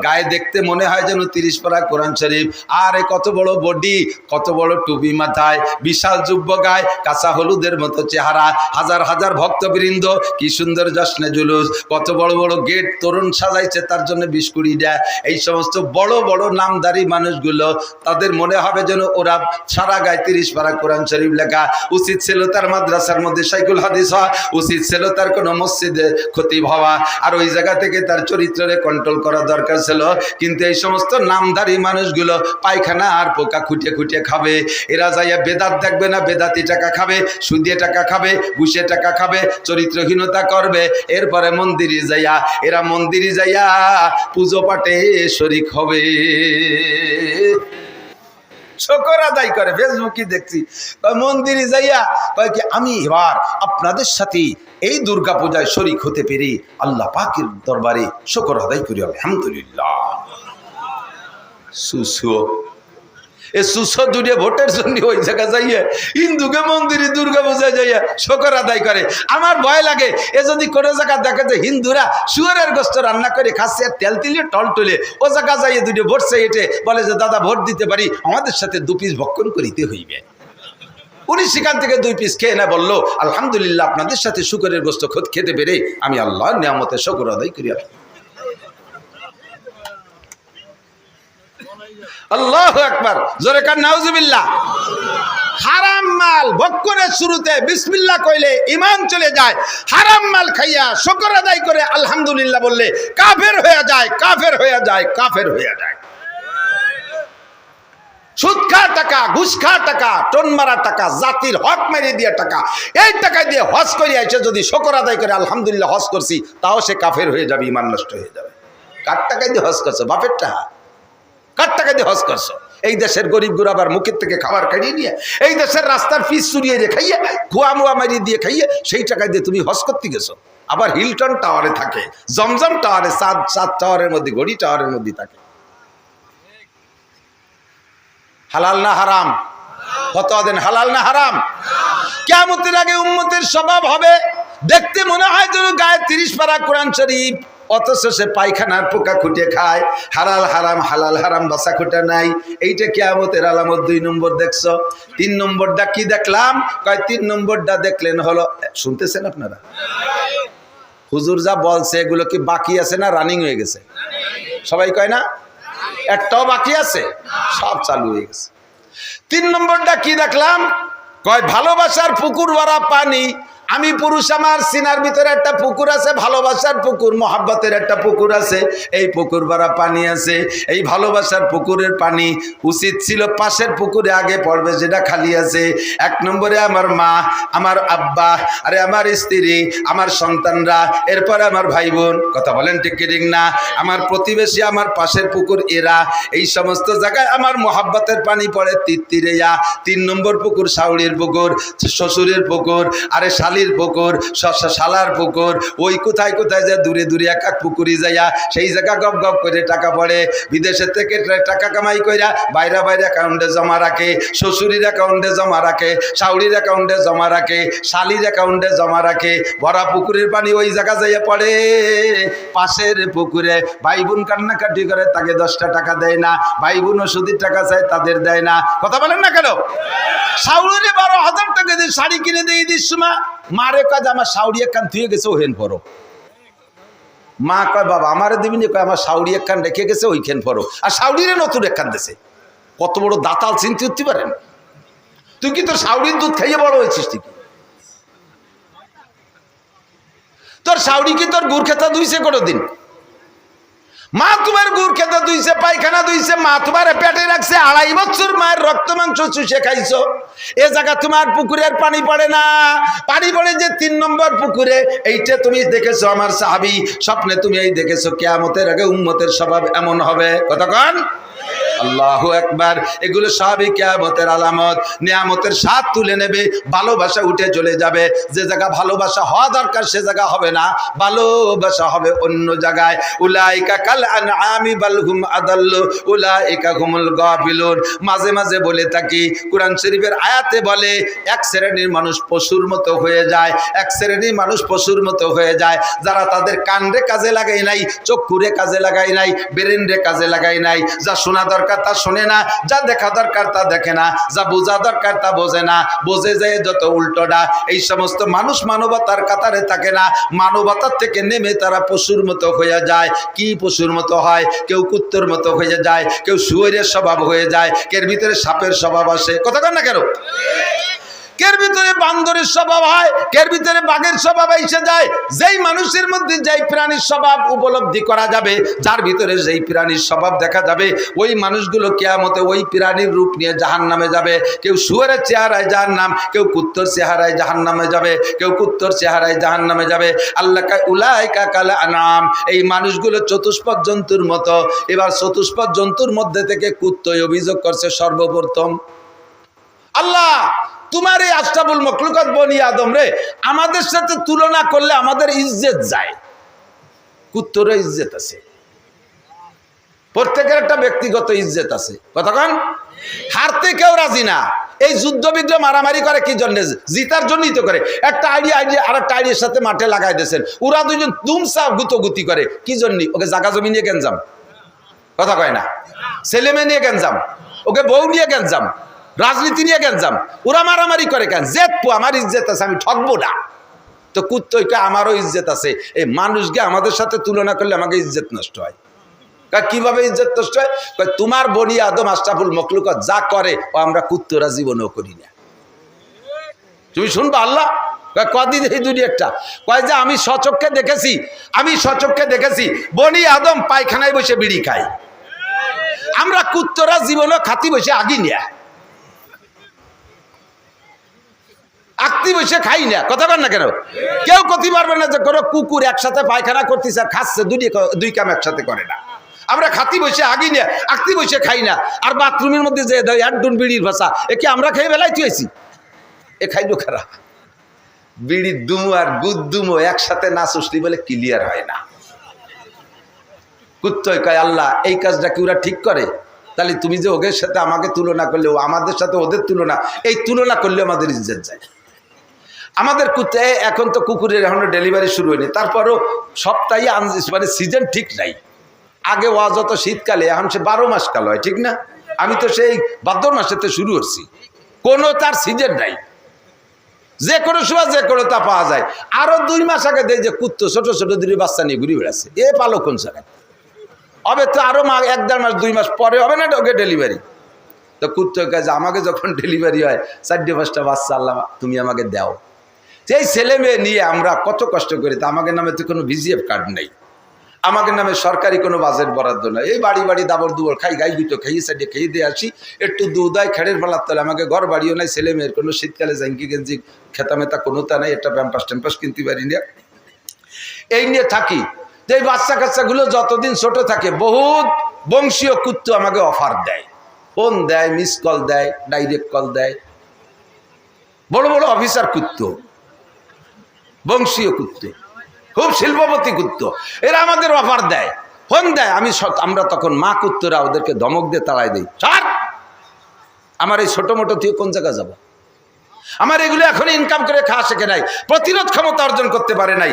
গায়ে দেখতে মনে হয় যেন 30 পারা কোরআন শরীফ, আর কত বড় বডি, কত বড় টুপি মাথায়, বিশাল যুব্য গায়ে, কাঁচা হলুদের মতো চেহারা, হাজার হাজার ভক্তবৃন্দ, কি সুন্দর জশ্নে জুলুস, কত বড় বড় গেট তরুণ সাজাইছে তার জন্য বিস্কুড়ি দেয়। এই সমস্ত বড় বড় নামদারি মানুষগুলো, তাদের মনে হবে যেন ওরা সারা গায়ে 30 পারা কোরআন শরীফ লেখা। উচিত ছিল তার মাদ্রাসার মধ্যে শাইখুল হাদিস হওয়া, উচিত ছিল তার কোনো মসজিদে খতিব হওয়া, আর ওই জায়গা থেকে তার চরিত্রে কন্ট্রোল করা দরকার ছিল। কিন্তু এই সমস্ত নামদারি মানুষগুলো পায়খানা আর পোকা খুঁটে খুঁটে খাবে। এরা যাইয়া বেদাত দেখবে না, বেদাতি টাকা খাবে, সুদিয়ে টাকা খাবে, ঘুষে টাকা খাবে, চরিত্রহীনতা করবে। এরপরে মন্দিরে যাইয়া, এরা মন্দিরে যাইয়া পুজো পাঠে শরীক হবে। শুকর আদায় করে। ফেসবুকে দেখছি মন্দিরে যাইয়া কয় কি আমি এবার আপনাদের সাথে এই দুর্গা পূজায় শরীক হতে পেরে আল্লাহ পাকের দরবারে শুকর আদায় করি আলহামদুলিল্লাহ। সুসো এ সুসো দুটো ভোটের জন্য ওই জায়গা যাইয়া হিন্দুকে মন্দিরে দুর্গা পূজায় যাইয়া শুকর আদায় করে। আমার ভয় লাগে এ যদি কোনো জায়গা দেখে যে হিন্দুরা শুয়ারের গোস্ত রান্না করে খাচ্ছে আর তেল তিলে টল টলে, ও জায়গা যাইয়ে দুটো ভোট চাই এটে বলে যে দাদা ভোট দিতে পারি, আমাদের সাথে 2 পিস ভক্ষণ করিতে হইবে। উনি সেখান থেকে 2 পিস খেয়ে না বললো আলহামদুলিল্লাহ আপনাদের সাথে শুকরের গোস্ত খেতে পেরে আমি আল্লাহর নিয়ামতের শুকর আদায় করি। আল্লাহু আকবার, জোরে কান নাউজুবিল্লাহ। হারাম মাল ভক্ষণের শুরুতে বিসমিল্লাহ কইলে ঈমান চলে যায়। হারাম মাল খাইয়া শুকর আদায় করে আলহামদুলিল্লাহ বললে কাফের হয়ে যায়, কাফের হয়ে যায়, কাফের হয়ে যায়। সুদ খা টাকা, ঘুষ খা টাকা, টোন মারা টাকা, জাতির হক মেরে দিয়ে টাকা, এই টাকা দিয়ে হজ করে এসে যদি শুকর আদায় করে আলহামদুলিল্লাহ হজ করছি, তাও সে কাফের হয়ে যাবে, ঈমান নষ্ট হয়ে যাবে। কার টাকা দিয়ে হজ করছো? বাপের টাকা। কার টাকা দিয়ে হজ করছো? এই দেশের গরিব গুরাবার মুখের থেকে খাবার খাইয়ে নিয়ে, এই দেশের রাস্তার ফিস চুরিয়ে রে খাইয়ে, খোয়া মুয়া মারিয়ে দিয়ে খাইয়ে, সেই টাকা দিয়ে তুমি হজ করতে গেছো। আবার হিলটন টাওয়ারে থাকে, জমজম টাওয়ারে, সাত টাওয়ারের মধ্যে, গড়ি টাওয়ারের মধ্যে থাকে। হালাল না হারাম? ফতোয়া দেন, হালাল না হারাম? কিয়ামতের আগে উম্মতের স্বভাব হবে দেখতে মনে হয় যেন গায়ে 30 পারা কোরআন শরীফ, অথচ সে পায়খানার পোকা খুঁটে খায়। হালাল হারাম, হালাল হারাম বাসা খুঁটা নাই। এইটা কিয়ামতের আলামত। 2 নম্বর দেখছো। 3 নম্বরটা কি দেখলাম? কয় 3 নম্বরটা দেখলেন হলো, শুনতেছেন আপনারা? হুজুর যা বলছে এগুলো কি বাকি আছে না রানিং হয়ে গেছে? সবাই কয় না একটাও বাকি আছে, সব চালু হয়ে গেছে। 3 নম্বরটা কি দেখলাম? কয় ভালোবাসার পুকুর ভরা পানি। আমি পুরুষ, আমার সিনার ভিতরে একটা পুকুর আছে, ভালোবাসার পুকুর, মহাব্বতের একটা পুকুর আছে। এই পুকুর ভরা পানি আছে। এই ভালোবাসার পুকুরের পানি উচিত ছিল পাশের পুকুরে আগে পড়বে, যেটা খালি আছে। 1 নম্বরে আমার মা, আমার আব্বা, আরে আমার স্ত্রী, আমার সন্তানরা, এরপরে আমার ভাই বোন। কথা বলেন ঠিক কি ঠিক না? আমার প্রতিবেশী, আমার পাশের পুকুর এরা। এই সমস্ত জায়গায় আমার মহাব্বতের পানি পড়ে তিত্তিরেয়া। 3 নম্বর পুকুর শাওড়ির পুকুর, শ্বশুরের পুকুর, আরে শালির পুকুর, শালার পুকুর। ওই কোথায় কোথায় যায় দূরে দূরে এক এক পুকুরি যাইয়া সেই জায়গা গপ গপ করে টাকা পড়ে। বিদেশের থেকে টাকা কামাই কইরা বাইরে বাইরে অ্যাকাউন্টে জমা রাখে, শ্বশুরির অ্যাকাউন্টে জমা রাখে, শাওড়ির অ্যাকাউন্টে জমা রাখে, শালির অ্যাকাউন্টে জমা রাখে। ভরা পুকুরের পানি ওই জায়গা যাইয়া পড়ে পাশের পুকুরে। ভাই বোন কান্নাকাটি করে, তাকে 10টা টাকা দেয় না। ভাই বোন ওষুধের টাকা চায়, তাদের দেয় না। কথা বলেন না কেন? শাওড়িরে 12,000 টাকা দিয়ে শাড়ি কিনে দিয়ে দিস মা, মারে কাজ আমার শাওড়ি একখান থুয়ে গেছে, ওহেন পড়ো। মা কয় বাবা আমারে দিবিনি? কয় আমার শাওড়ি একখান রেখে গেছে, ওইখান পড়ো। আর শাওড়িরে নতুন একখান দেশে। কত বড় দাতাল চিন্তা করতে পারেন? তুই কি তোর শাওড়ির দুধ খাইয়ে বড় হয়েছিস? তুই তোর শাওড়ি কি তোর গুড় খেতা ধুইছে কোনোদিন? মা তোমার গুড় খেতে ধুইছে, পায়খানা ধুইছে, মা তোমার পেটে রাখছে, 2.5 বছর মায়ের রক্ত মাংস চুষে খাইছো। এ জায়গা তোমার পুকুরের পানি পড়ে না, পানি পড়ে যে 3 নম্বর পুকুরে। এইটা তুমি দেখেছো আমার সাহাবী, স্বপ্নে তুমি এই দেখেছো কিয়ামতের আগে উম্মতের স্বভাব এমন হবে। কতক্ষণ? আল্লাহু আকবার। এগুলো সবই কিয়ামতের আলামত। নিয়ামতের স্বাদ তুলে নেবে, ভালোবাসা উঠে চলে যাবে। যে জায়গা ভালোবাসা হওয়া দরকার সে জায়গা হবে না, ভালোবাসা হবে অন্য জায়গায়। উলাইকা কাল আনআমি বাল হুম আদাল্লু উলাইকা হুমুল গাফিলুন। মাঝে মাঝে বলে থাকি, কোরআন শরীফের আয়াতে বলে 1 শ্রেণীর মানুষ পশুর মতো হয়ে যায়, 1 শ্রেণীর মানুষ পশুর মতো হয়ে যায় যারা তাদের কানরে কাজে লাগাই নাই, চক্ষুরে কাজে লাগাই নাই, ব্রেনরে কাজে লাগাই নাই। যা শোনা দরকার তা শোনে না, যা দেখা দরকার তা দেখে না, যা বোঝা দরকার তা বোঝে না, বোঝে যায় যত উল্টোটা। এই সমস্ত মানুষ মানবতার কাতারে থাকে না, মানবতার থেকে নেমে তারা পশুর মতো হয়ে যায়। কি পশুর মতো হয়? কেউ কুত্তর মতো হয়ে যায়, কেউ শুয়োরের স্বভাব হয়ে যায়, এর ভিতরে সাপের স্বভাব আসে। কথা কন না কেন? কের ভিতরে বান্দরের স্বভাব হয়, কের ভিতরে বাঘের স্বভাব এসে যায়। যেই মানুষের মধ্যে যেই প্রাণীর স্বভাব উপলব্ধি করা যাবে, যার ভিতরে যেই প্রাণীর স্বভাব দেখা যাবে, ওই মানুষগুলো কিয়ামতে ওই প্রাণীর রূপ নিয়ে জাহান্নামে যাবে। কেউ শুয়োরের চেহারায় জাহান্নাম, কেউ কুত্তর চেহারায় জাহান্নামে যাবে, কেউ কুত্তর চেহারায় জাহান্নামে যাবে। আল্লাহ কয় উলাইকা কাল আনাম, এই মানুষগুলো চতুষ্পদ জন্তুর মতো। এবার চতুষ্পদ জন্তুর মধ্যে থেকে কুত্তই অভিযোগ করছে সর্বপ্রথম, আল্লাহ তোমার এই আশরাফুল মখলুকাত বনি আদম রে আমাদের সাথে তুলনা করলে আমাদের ইজ্জত যায়। কুত্তরও ইজ্জত আছে, প্রত্যেকের একটা ব্যক্তিগত ইজ্জত আছে। কতক্ষণ হারতে কেউ রাজি না। এই যুদ্ধ বিগ্রহ মারামারি করে কি জন্য? জিতার জন্যই তো করে। একটা আইডিয়া আর একটা আইডিয়ার সাথে মাঠে লাগাই দিয়েছেন, ওরা দুজন দুমসা গুতোগুতি করে কি জন্য? ওকে জাগা জমি নিয়ে গেঞ্জাম, কথা কয় না, ছেলে মেয়ে নিয়ে গেঞ্জাম, ওকে বউ নিয়ে গেঞ্জাম, রাজনীতি নিয়ে গেঞ্জাম। ওরা মারামারি করে কেন? জেতপু আমার ইজ্জত আছে, আমি ঠকবো না। তো কুত্তইকে আমারও ইজ্জত আছে। এই মানুষকে আমাদের সাথে তুলনা করলে আমাকে ইজ্জত নষ্ট হয়। কিভাবে ইজ্জত নষ্ট হয়? তোমার বনি আদম আশরাফুল মখলুকাত যা করে ও আমরা কুত্তরা জীবনেও করি না। তুমি শুনবা আল্লাহ কদিন এই দুনিয়াটা কয় যে আমি সচক্ষে দেখেছি বনি আদম পায়খানায় বসে বিড়ি খায়। আমরা কুত্তরা জীবনেও খাতি বসে আগি না, আকতি বসে খাই না। কথা বল না কেন? কেউ করতে পারবে না যে কোনো কুকুর একসাথে পায়খানা করতেছে আর খাচ্ছে, দুই কাম একসাথে করে না। আমরা খাতি বসে আগি না, আকতি বসে খাই না। আর বাথরুমের মধ্যে যে একডুন বিড়ির ভাষা একে আমরা খেয়ে বেলায় তুইছি, এ খাইলো খারাপ। বিড়ির দুমো আর গুদ দুমো একসাথে না চুষলি বলে ক্লিয়ার হয় না। কুত্তই কয় আল্লাহ এই কাজটা কি ওরা ঠিক করে? তাহলে তুমি যে ওদের সাথে আমাকে তুলনা করলে, আমাদের সাথে ওদের তুলনা, এই তুলনা করলে আমাদের ইজ্জত যায়। আমাদের কুত্তে এখন তো কুকুরের এখনো ডেলিভারি শুরু হয়নি, তারপরও সপ্তাহে মানে সিজন ঠিক নাই। আগে ওয়াজ হতো শীতকালে, এখন সে 12 মাস কাল হয়, ঠিক না? আমি তো সেই ভাদ্র মাসেতে শুরু করছি, কোনো তার সিজন নাই, যে কোনো সময় যে কোনো তা পাওয়া যায়। আরো 2 মাস আগে দেয় যে কুত্তো ছোট ছোট 2 বাচ্চা নিয়ে ঘুরে বেড়াচ্ছে, এ পালো কোন জায়গায় হবে? তো আরো 1-1.5 মাস 2 মাস পরে হবে না ওকে ডেলিভারি। তো কুত্তোর কাছে আমাকে যখন ডেলিভারি হয় 4-5টা বাচ্চা আল্লাহ তুমি আমাকে দাও। সেই ছেলে মেয়ে নিয়ে আমরা কত কষ্ট করি। তা আমাদের নামে তো কোনো ভিজিএফ কার্ড নেই, আমাদের নামে সরকারি কোনো বাজেট বরাদ্দ নয়। এই বাড়ি বাড়ি দাবর দুবর খাই, গাই গুটো খাইয়ে সাইডে খেয়ে দিয়ে আসি, একটু দুধ হয় খেড়ের ফেলার তলে। আমাকে ঘর বাড়িও নাই, ছেলে মেয়ের কোনো শীতকালে জাঙ্কি গেঞ্জি খেতা মেতা কোনো তা নাই, একটা প্যাম্পাস ট্যাম্পাস কিনতে পারি না, এই নিয়ে থাকি। তো এই বাচ্চা কাচ্চাগুলো যতদিন ছোট থাকে বহুত বংশীয় কুত্তো আমাকে অফার দেয়, ফোন দেয়, মিস কল দেয়, ডাইরেক্ট কল দেয়। বড় বড় অফিসার কুত্তো, বংশীয় কুত্তো, খুব শিল্পপতি কুত্তো, এরা আমাদের অফার দেয়, ফোন দেয়। আমরা তখন মা কুত্তরা ওদেরকে ধমক দিয়ে তাড়াই দিই, ছাড় আমার এই ছোট মোটো তুই কোন জায়গায় যাবো? আমার এগুলো এখন ইনকাম করে খাওয়া শেখে নাই, প্রতিরোধ ক্ষমতা অর্জন করতে পারে নাই,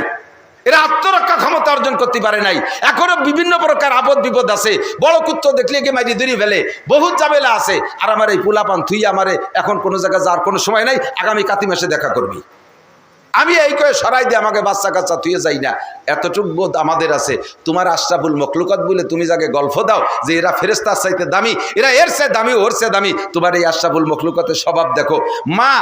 এরা আত্মরক্ষা ক্ষমতা অর্জন করতে পারে নাই। এখনো বিভিন্ন প্রকার আপদ বিপদ আছে, বড় কুত্তো দেখলে গিয়ে মাইরি দড়ি ফেলে, বহুত ঝামেলা আছে। আর আমার এই পোলাপান তুই আমারে এখন কোনো জায়গায় যাওয়ার কোনো সময় নাই, আগামী কাতি মাসে দেখা করবি। আমি এই কয়ে সরাই দিয়ে আমাকে বাচ্চা কাচ্চা তুইয়ে যাই না, এতটুকু বোধ আমাদের আছে। তোমার আশরাফুল মখলুকাত বলে তুমি যাকে গল্প দাও যে এরা ফেরেশতার চাইতে দামি, এরা এর চেয়ে দামি, ওর চেয়ে দামি, তোমার এই আশরাফুল মখলুকাতের স্বভাব দেখো। মা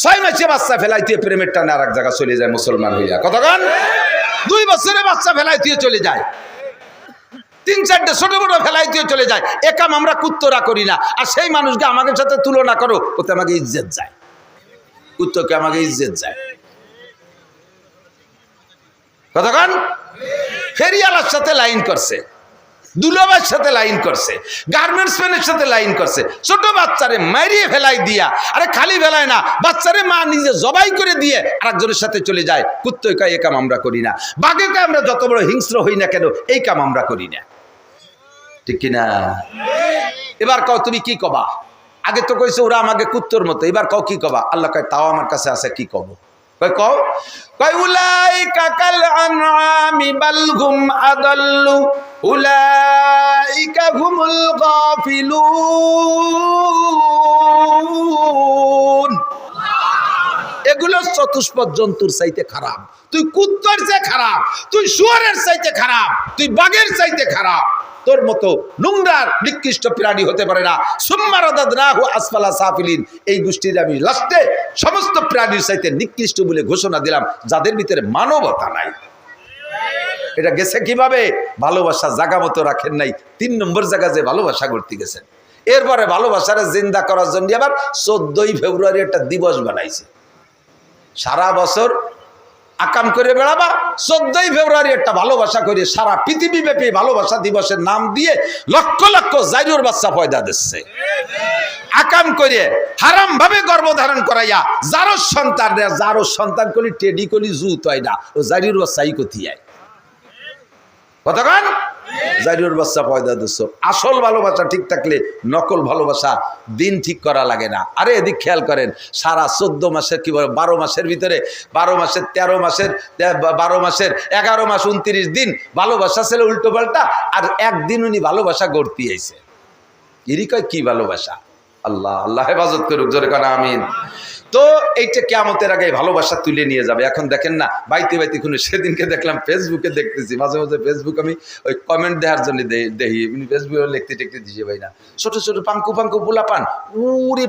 6 মাসে বাচ্চা ফেলাইতে প্রেমের টানে আর এক জায়গা চলে যায় মুসলমান হইয়া। কতক্ষণ 2 বছরে বাচ্চা ফেলাইতে চলে যায়, 3-4টে ছোট বড় ফেলাইতে চলে যায়। একাম আমরা কুত্তরা করি না। আর সেই মানুষকে আমাদের সাথে তুলনা করো, ওতে আমাকে ইজ্জত যায়, কুত্তকে আমাকে ইজ্জত যায়। কতক্ষণ ফেরিয়ালার সাথে লাইন করছে, দুলাভাইয়ের সাথে লাইন করছে, গার্মেন্টস ম্যানের সাথে লাইন করছে, ছোট বাচ্চারে মারিয়ে ফেলাই দিয়া, আরে খালি ফেলায় না, বাচ্চারে মা নিজে জবাই করে দিয়ে আরেকজনের সাথে চলে যায়। কুত্তই কয় এই কাম আমরা করি না, বাঘে কয় আমরা যত বড় হিংস্র হই না কেন এই কাম আমরা করি না, ঠিক কিনা? এবার কও তুমি কি কবা? আগে তো কইছে ওরা আমাকে কুত্তর মতো, এবার কও কি কবা? আল্লাহ কয় তাও আমার কাছে আছে, কি কব? কও কয় উলাইকা কাল আনআমি বাল হুম আদাল্লু উলাইকা হুমুল গাফিলুন। এগুলো চতুষ্পদ জন্তুর চাইতে খারাপ, তুই কুত্তর চেয়ে খারাপ, তুই শুয়োরের চাইতে খারাপ, তুই বাঘের চাইতে খারাপ। তোর মতো নোংরার নিকৃষ্ট প্রাণী হতে পারে না। সুম্মা রাদাদনাহু আসফালা সাফিলিন, এই গোষ্ঠীর আমি লাস্টে সমস্ত প্রাণীর চাইতে নিকৃষ্ট বলে ঘোষণা দিলাম, যাদের ভিতরে মানবতা নাই। এটা গেছে কিভাবে? ভালোবাসা জায়গা মতো রাখেন নাই, 3 নম্বর জায়গা যে ভালোবাসা করতে গেছেন। এরপরে ভালোবাসারে জিন্দা করার জন্য আবার 14ই ফেব্রুয়ারি একটা দিবস বানাইছে। সারা বছর আকাম করে বেড়াবা, 14ই ফেব্রুয়ারি একটা ভালোবাসা করে সারা পৃথিবীব্যাপী ভালোবাসা দিবসের নাম দিয়ে লক্ষ লক্ষ জাইরুর বাচ্চা পয়দা দিচ্ছে। আকাম করে হারাম ভাবে গর্ভধারণ করাইয়া যারো সন্তান কলি টেডি কলি জুত হয় না, ও জাইরুর বাচ্চাই কোথায় কতক্ষণ জাইরুর বাচ্চা পয়দা দিচ্ছ। আসল ভালোবাসা ঠিক থাকলে নকল ভালোবাসা দিন ঠিক করা লাগে না। আরে এদিক খেয়াল করেন, সারা 14 মাসের কি বলে 12 মাসের ভিতরে 12 মাসের 13 মাসের 12 মাসের 11 মাস 29 দিন ভালোবাসা ছিল উল্টো পাল্টা, আর একদিন উনি ভালোবাসা গড়তে আইছে। এরই কয় কি ভালোবাসা? আল্লাহ আল্লাহ হেফাজত করুক, জোরে কানা আমিন। তো এইটা কিয়ামতের আগে ভালোবাসা তুলে নিয়ে যাবে। এখন দেখেন না, বাইতে বাইতে কোনো সেদিনকে দেখলাম ফেসবুকে দেখতেছি, মাঝে মাঝে ফেসবুক আমি ওই কমেন্ট দেওয়ার জন্য দেখি, ফেসবুকে লিখতে টেকতে দিছে ভাই না, ছোট ছোট পাঙ্কু পোলা পান উরে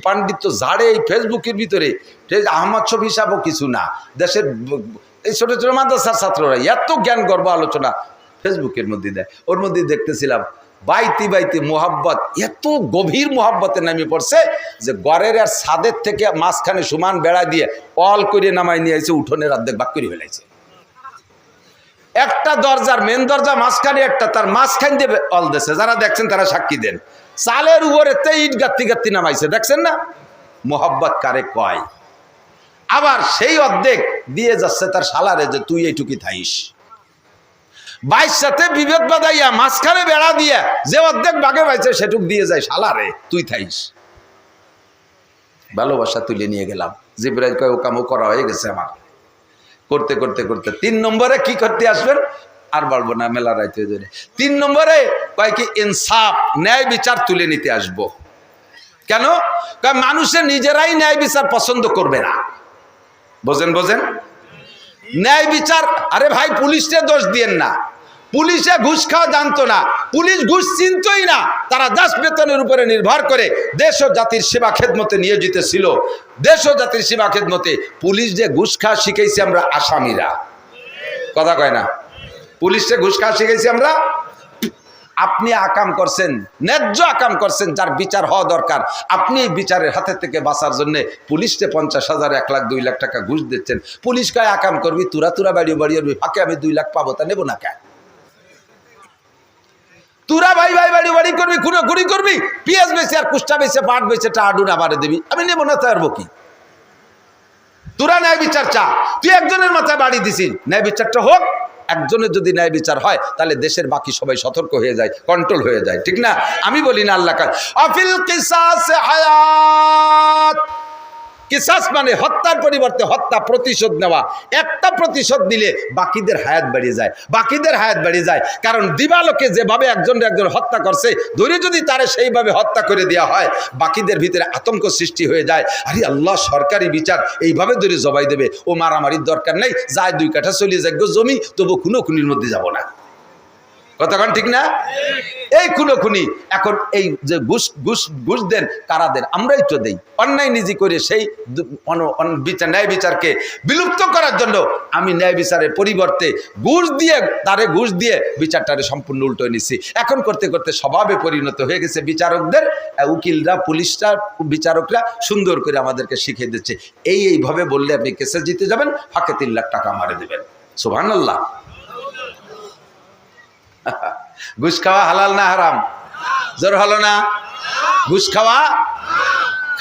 পাণ্ডিত্য ঝাড়ে এই ফেসবুকের ভিতরে। আহমদ শফি হিসাবও কিছু না, দেশের এই ছোট ছোট মাদ্রাসার ছাত্ররা এত জ্ঞান গর্ব আলোচনা ফেসবুকের মধ্যে দেয়। ওর মধ্যে দেখতেছিলাম বাইতে বাইতে মোহাব্বত, এত গভীর মোহাব্বতে নামে পড়ছে যে গড়ের আর ছাদের থেকে মাঝখানে সমান বেড়া দিয়ে অল করে নামাই নিয়ে আসছে, উঠোনের অর্ধেক ভাগ করে ফেলাইছে। একটা দরজার মেন দরজা মাঝখানে একটা, তার মাঝখান দিয়ে অল দিয়েছে। যারা দেখছেন তারা সাক্ষী দেন। চালের উপরে ইট গাত্তি গাত্তি নামাইছে, দেখছেন না? মোহাব্বত কারে কয়? আবার সেই অর্ধেক দিয়ে যাচ্ছে তার শালারে যে তুই এইটুকি থাইস। 22 সাথে বিভেদ বাদাইয়া মাঝখানে বেড়া দিয়া যে অর্ধেক বাগে পাইছে সেটুক দিয়ে যায় শালারে তুই থাইস। ভালোবাসা তুলে নিয়ে গেলাম। জিবরাইল কয় ও কামও করা হয়ে গেছে আমার। করতে করতে করতে 3 নম্বরে কি করতে আসবেন আর বলবো না, মেলা রাইতে ধরে। 3 নম্বরে কয় কি ইনসাফ, ন্যায় বিচার তুলে নিতে আসব। কেন? কয় মানুষের নিজেরাই ন্যায় বিচার পছন্দ করবে না। বোঝেন? ন্যায় বিচার, আরে ভাই পুলিশকে দোষ দিয়েন না, পুলিশে ঘুষ খাওয়া জানতো না, পুলিশ ঘুষ চিনতই না, তারা দাস বেতনের উপরে নির্ভর করে দেশ ও জাতির সেবা খেদমতে নিয়োজিত ছিল। দেশ ও জাতির সেবা খেদমতে পুলিশ যে ঘুষ খাওয়া শিখেছি আমরা আসামিরা, কথা কয় না? পুলিশে ঘুষ খাওয়া শিখেছি আমরা। আপনি আকাম করছেন, ন্যায্য আকাম করছেন, যার বিচার হওয়া দরকার, আপনি এই বিচারের হাতে থেকে বাঁচার জন্য পুলিশকে 50,000, 1 লাখ, 2 লাখ টাকা ঘুষ দিচ্ছেন। পুলিশ কয় আকাম করবি, তুরা বাড়ি ফাঁকে আমি 2 লাখ পাবো, তা নেবো না কেন? তুরা ভাই বাড়ি করবি, খুঁড়ি করবি, পেঁয়াজ বেছে আর কুষ্টা বেছে পাট বেছে টাডুন আবারে দিবি, আমি নেবো না, তারবো কি? তোরা ন্যায় বিচার চা, তুই একজনের মাথায় বাড়ি দিছিস, ন্যায় বিচারটা হোক। একজনের যদি ন্যায় বিচার হয় তাহলে দেশের বাকি সবাই সতর্ক হয়ে যায়, কন্ট্রোল হয়ে যায়, ঠিক না? আমি বলি না আল্লাহ আফিল কিসাস হায়াত, কিসাস মানে হত্যার পরিবর্তে হত্যা, প্রতিশোধ নেওয়া। একটা প্রতিশোধ দিলে বাকিদের হায়াত বেড়ে যায়, কারণ দিবালোকে যেভাবে একজন হত্যা করছে, ধরে যদি তারে সেইভাবে হত্যা করে দেওয়া হয়, বাকিদের ভিতরে আতঙ্ক সৃষ্টি হয়ে যায়। আরে আল্লাহ, সরকারি বিচার এইভাবে ধরে জবাই দেবে, ও মারামারির দরকার নেই, যায় 2 কাঠা চলিয়ে যাক জমি, তবু খুনোখুনির মধ্যে যাব না। কতক্ষণ ঠিক না? এই খুনোখুনি এখন এই যে ঘুষ দেন, কারা দেন? আমরাই তো দেই। অন্যায় নিজে করে সেই ন্যায় বিচারকে বিলুপ্ত করার জন্য আমি ন্যায় বিচারের পরিবর্তে ঘুষ দিয়ে বিচারটারে সম্পূর্ণ উল্টো নিচ্ছি। এখন করতে করতে স্বভাবে পরিণত হয়ে গেছে বিচারকদের, উকিলরা, পুলিশরা, বিচারকরা সুন্দর করে আমাদেরকে শিখিয়ে দিচ্ছে এইভাবে বললে আপনি কেসে জিতে যাবেন, ফাঁকে 3 লাখ টাকা মারে দেবেন। সুবহানাল্লাহ। ঘুষ খাওয়া হালাল না হারাম? জোর হলো না? ঘুষ খাওয়া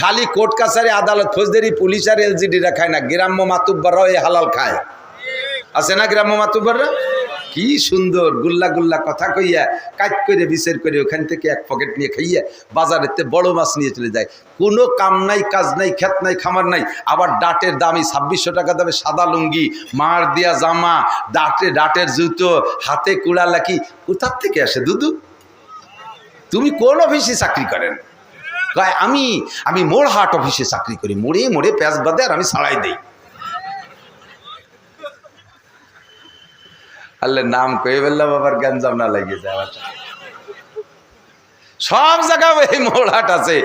খালি কোর্ট কাছারি, আদালত, ফৌজদারি, পুলিশ আর এলজিডিরা খায় না, গ্রাম্য মাতুব্বাররাও এই হালাল খায়। আছে না গ্রাম্য মাতুব্বাররা? কি সুন্দর গুল্লা কথা কইয়া কাজ করে বিচার করে ওখান থেকে 1 পকেট নিয়ে খাইয়া বাজারেতে বড় মাছ নিয়ে চলে যায়। কোনো কাম নাই, কাজ নাই, ক্ষেত নাই, খামার নাই, আবার ডাটের দামি 2600 টাকা দামে সাদা লুঙ্গি, মার দিয়া জামা, ডাটের জুতো, হাতে কুড়া লাকি, কোথার থেকে আসে দুদু? তুমি কোন অফিসে চাকরি করেন? আমি মোড়হাট অফিসে চাকরি করি, মোড়ে পেঁয়াজ বাদে আর আমি ছাড়াই দেই। আল্লাহ নাম কয়ে বললাম, আবার গ্যাঞ্জাম না লাগিয়ে যায়। সব জায়গায় এই মৌলাট আছে,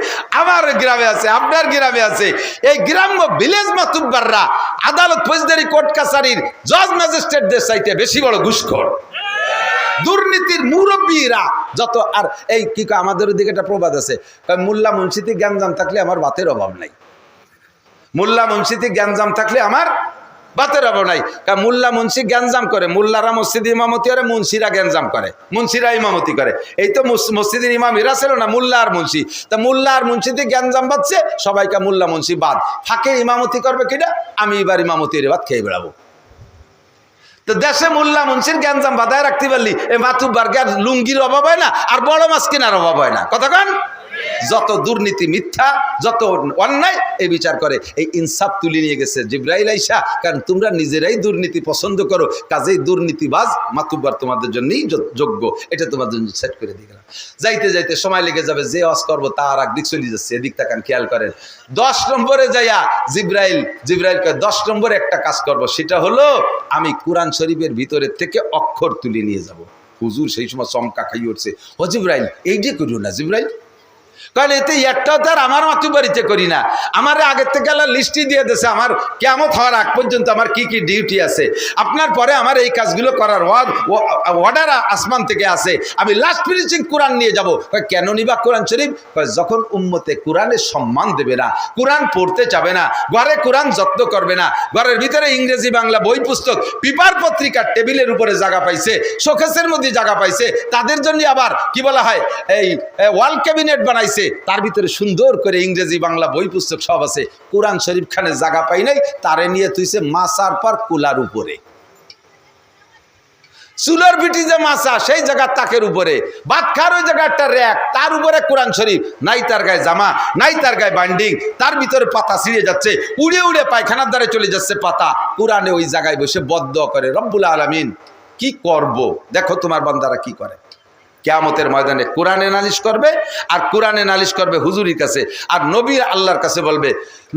আমার গ্রামে আছে, আপনার গ্রামে আছে। এই গ্রাম্য ভিলেজ মাতুব্বাররা আদালত ফৌজদারি কোর্ট কাছারির জজ ম্যাজিস্ট্রেটদের চাইতে বেশি বড় ঘুষখোর, দুর্নীতির মুরব্বীরা যত। আর এই কি আমাদের ওদিকে একটা প্রবাদ আছে, মোল্লা মুন্সিতে জ্ঞানজাম থাকলে আমার ভাতের অভাব নাই। মোল্লা মুন্সিতে জ্ঞানজাম থাকলে আমার ভাতের অভাব নাই। কারণ মোল্লা মুন্সি জ্ঞানজাম করে, মোল্লারা মসজিদ ইমামতি করে, মুন্সিরা জ্ঞানজাম করে, মুন্সিরা ইমামতি করে। এই তো মসজিদের ইমাম এরা ছিল না, মোল্লা আর মুন্সি। তা মোল্লা আর মুন্সিতে জ্ঞানজাম বাঁধছে, সবাইকে মোল্লা মুন্সি বাদ। ফাঁকে ইমামতি করবে কিনা, আমি এবার ইমামতির ভাত খেয়ে বেড়াবো। তো দেশে মোল্লা মুন্সির জ্ঞানজাম বাধায় রাখতে পারলি, এ মাতুব্বার লুঙ্গির অভাব হয় না, আর বড় মাছ কেনার অভাব হয় না। কতক্ষণ যত দুর্নীতি, মিথ্যা, যত অন্যায় এই বিচার করে। এই ইনসাফ তুলে নিয়ে গেছে জিবরাইল আইসা, কারণ তোমরা নিজেরাই দুর্নীতি পছন্দ করো, কাজেই দুর্নীতিবাজ মাতুব্বার তোমাদের জন্যই যোগ্য। এটা তোমাদের জন্য সেট করে দিয়ে গেলাম। যাইতে যাইতে সময় লেগে যাবে, যে ওয়াজ করবো তার একদিক চলে যাচ্ছে, এদিক তাকান, খেয়াল করেন। 10 নম্বরে যাইয়া জিবরাইল 10 নম্বরে একটা কাজ করব, সেটা হলো আমি কোরআন শরীফের ভিতরের থেকে অক্ষর তুলে নিয়ে যাব। হুজুর সেই সময় চমকা খাই উঠছে, ও জিবরাইল এই যে করো না জিবরাইল, কারণ এতে একটাও তার আমার মাতুবাড়িতে করি না। আমার আগের থেকে আল্লাহ লিস্টই দিয়ে দিয়েছে, আমার কিয়ামত হওয়ার আগ পর্যন্ত আমার কি কি ডিউটি আছে। আপনার পরে আমার এই কাজগুলো করার অর্ডার আসমান থেকে আছে। আমি লাস্ট ফিনিশিং কোরআন নিয়ে যাব। কেন নিবা কোরআন শরীফ? যখন উম্মতে কোরআনের সম্মান দেবে না, কোরআন পড়তে যাবে না, ঘরে কোরআন যত্ন করবে না, ঘরের ভিতরে ইংরেজি বাংলা বই পুস্তক পেপার পত্রিকার টেবিলের উপরে জায়গা পাইছে, শোকেসের মধ্যে জায়গা পাইছে, তাদের জন্য আবার কি বলা হয় এই ওয়াল ক্যাবিনেট বানাইছে, তার ভিতরে সুন্দর করে ইংরেজি বাংলা বই পুস্তক সব আছে। কোরআন শরীফ খানে জায়গা পাই নাই, তারে নিয়ে তুইছে মাছার পর কুলার উপরে, চুলার পিঠি যে মাছা সেই জায়গার তাকের উপরে, ভাত খাওয়ার ওই জায়গা একটা র্যাক, তার উপরে কোরআন শরীফ নাই, তার গায়ে জামা নাই, তার গায়ে বাইন্ডিং, তার ভিতরে পাতা ছিঁড়ে যাচ্ছে, উড়ে উড়ে পায়খানার দ্বারে চলে যাচ্ছে পাতা। কোরআনে ওই জায়গায় বসে বদদোয়া করে, রব্বুল আলামিন কি করব, দেখো তোমার বান্দারা কি করে। কিয়ামতের ময়দানে কোরআনে নালিশ করবে, আর কোরআনে নালিশ করবে হুজুরির কাছে, আর নবী আল্লাহর কাছে বলবে,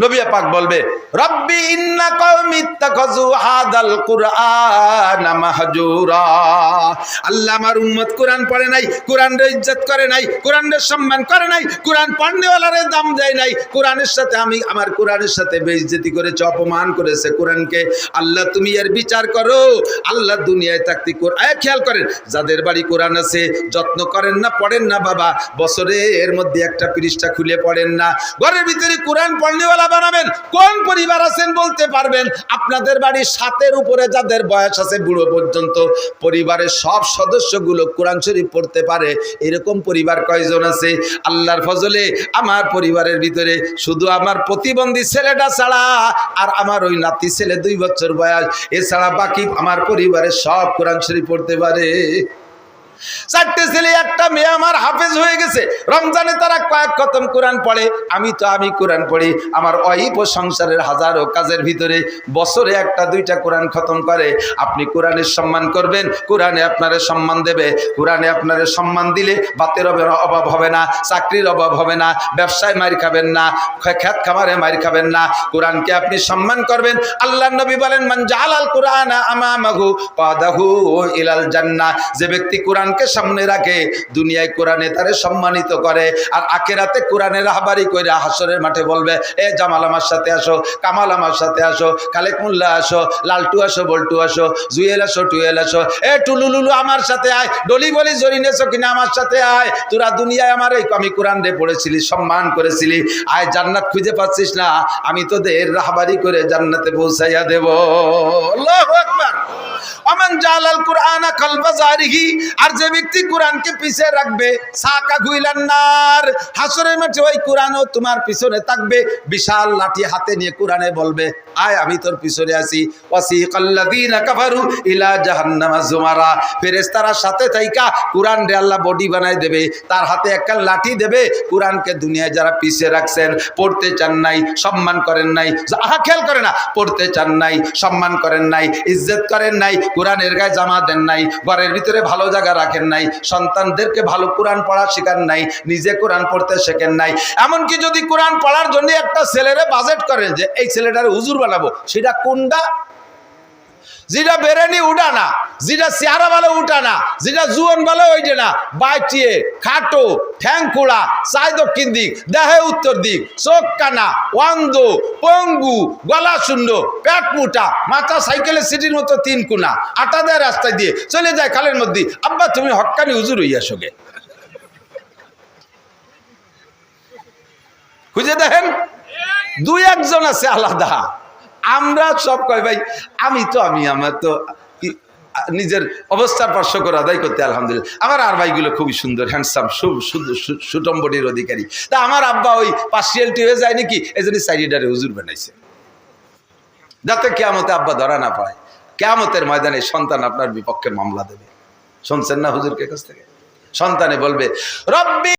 নবী পাক বলবে, রব্বি ইন্না কওমি ইত্তাখাযু হাদাল কুরআনা মাহজুরা। আল্লাহ আমার উম্মত কোরআন পড়ে নাই, কোরআনের ইজ্জত করে নাই, কোরআনের সম্মান করে নাই, কোরআন পড়নেওয়ালারে দাম দেয় নাই, কোরআনের সাথে আমি আমার কোরআনের সাথে বেইজ্জতি করেছে, অপমান করেছে কোরআনকে। আল্লাহ তুমি এর বিচার করো। আল্লাহ দুনিয়ায় থাকতে খেয়াল করেন, যাদের বাড়ি কোরআন আছে যত্ন করেন না, পড়েন না বাবা, বছরে এর মধ্যে একটা পৃষ্ঠা খুলে পড়েন না, ঘরের ভিতরে কোরআন পড়নেওয়ালা বানাবেন। কোন পরিবার আছেন বলতে পারবেন? আপনাদের বাড়ির 7-এর উপরে যাদের বয়স আছে বুড়ো পর্যন্ত, পরিবারের সব সদস্যগুলো কোরআন শরীফ পড়তে পারে, এরকম পরিবার কয়জন আছে? আল্লাহর ফজলে আমার পরিবারের ভিতরে শুধু আমার প্রতিবন্ধী ছেলেটা ছাড়া আর আমার ওই নাতি ছেলে 2 বছর বয়স, এছাড়া বাকি আমার পরিবারের সব কোরআন শরীফ পড়তে পারে। 4টে ছেলে 1টা মেয়ে আমার হাফেজ হয়ে গেছে, রমজানে তারা কয়েক খতম কোরআন পড়ে। আমি কোরআন পড়ি, আমার ওয়াইফ ও সংসারের হাজারো কাজের ভিতরে বছরে 1-2টা কোরআন খতম করে। আপনি কোরআনের সম্মান করবেন, কোরআনে আপনারে সম্মান দেবে। কোরআনে আপনারে সম্মান দিলে ভাতের অভাব হবে না, চাকরির অভাব হবে না, ব্যবসায় মার খাবেন না, খেত খামারে মার খাবেন না। কোরআনকে আপনি সম্মান করবেন। আল্লাহর নবী বলেন, মান জাআলাল কুরআনা আমামাহু ফাদাহু ইলাল জান্নাহ। যে ব্যক্তি কোরআনকে সামনে রাখে, দুনিয়ায় কোরআনে তারে সম্মানিত করে, আর আখিরাতে কোরআনের রাহবারি কইরা হাসরের মাঠে বলবে, এ জামাল আমার সাথে আসো, কামাল আমার সাথে আসো, খালেক মোল্লা আসো, লালটু আসো, বল্টু আসো, জুয়েল আসো, টুয়েল আসো, এ টুলুলুলু আমার সাথে আয়, ডলি বলি জরিনেছো কিনা আমার সাথে আয়। তোরা দুনিয়ায় আমার এই আমি কোরআন রে পড়েছিলি, সম্মান করেছিলি, আয় জান্নাত খুঁজে পাচ্ছিস না, আমি তোদের রাহবারি করে জান্নাতে পৌঁছাইয়া দেব। আল্লাহু আকবার। আমান জালাল কুরআনা কলবা জারিহি, আর যে ব্যক্তি কোরআনকে পিছে রাখবে, সাকা গুইলান নার, হাসরের মাঠে ওই কোরআনও তোমার পিছনে থাকবে। বিশাল লাঠি হাতে নিয়ে কোরআনে বলবে, আয় আমি তোর পিছনে আছি। ওয়াসিকাল্লাযীনা কাফারু ইলা জাহান্নামা যুমারা। ফেরেশতারা সাথে থাইকা কোরআন রে আল্লাহ বডি বানায় দেবে, তার হাতে একটা লাঠি দেবে। কোরআনকে দুনিয়ায় যারা পিছে রাখছেন, পড়তে চান নাই, সম্মান করেন নাই, খেয়াল করে না, পড়তে চান নাই, সম্মান করেন নাই, ইজ্জত করেন নাই, কোরআনের গায়ে জামা দেন নাই, ঘরের ভিতরে ভালো জায়গা রাখেন নাই, সন্তানদেরকে ভালো কোরআন পড়া শেখান নাই, নিজে কোরআন পড়তে শেখেন নাই। এমনকি যদি কোরআন পড়ার জন্য একটা ছেলেরে বাজেট করেন যে এই ছেলেটারে হুজুর বানাবো, সেটা কোনটা? যেটা বেরেনি উঠা না, যেটা চেহারা ভালো উঠা না, যেটা জুয়ন ভালো ওইটে না, বাইটিয়ে খাটো ঠ্যাংকুড়া চাই দক্ষিণ দিক দেহে উত্তর দিক চোখ কানা অন্ধ পঙ্গু গলা শূন্য পেট মুটা মাথা সাইকেলের সিটির মতো 3 কোনা আটা দেয় রাস্তায় দিয়ে চলে যায় খালের মধ্যে। আব্বা তুমি হক্কানি হুজুর হইয়া সঙ্গে খুঁজে দেখেন 2-1 জন আছে আলাদা। আমরা সব কয় ভাই আমি আমার তো নিজের অবস্থার পার্শ্ব করে আদায় করতে আলহামদুলিল্লাহ। আমার আর ভাইগুলো খুবই সুন্দর হ্যান্ডসাম সুটম্বটির অধিকারী। তা আমার আব্বা ওই পার্সিয়ালিটি হয়ে যায় নাকি এই জন্য সাইডারে হুজুর বানাইছে, যাতে কেয়ামতে আব্বা ধরা না পায়। কেয়ামতের ময়দানে সন্তান আপনার বিপক্ষে মামলা দেবে। শুনছেন না হুজুরকে কাছ থেকে? সন্তানে বলবে রব্বি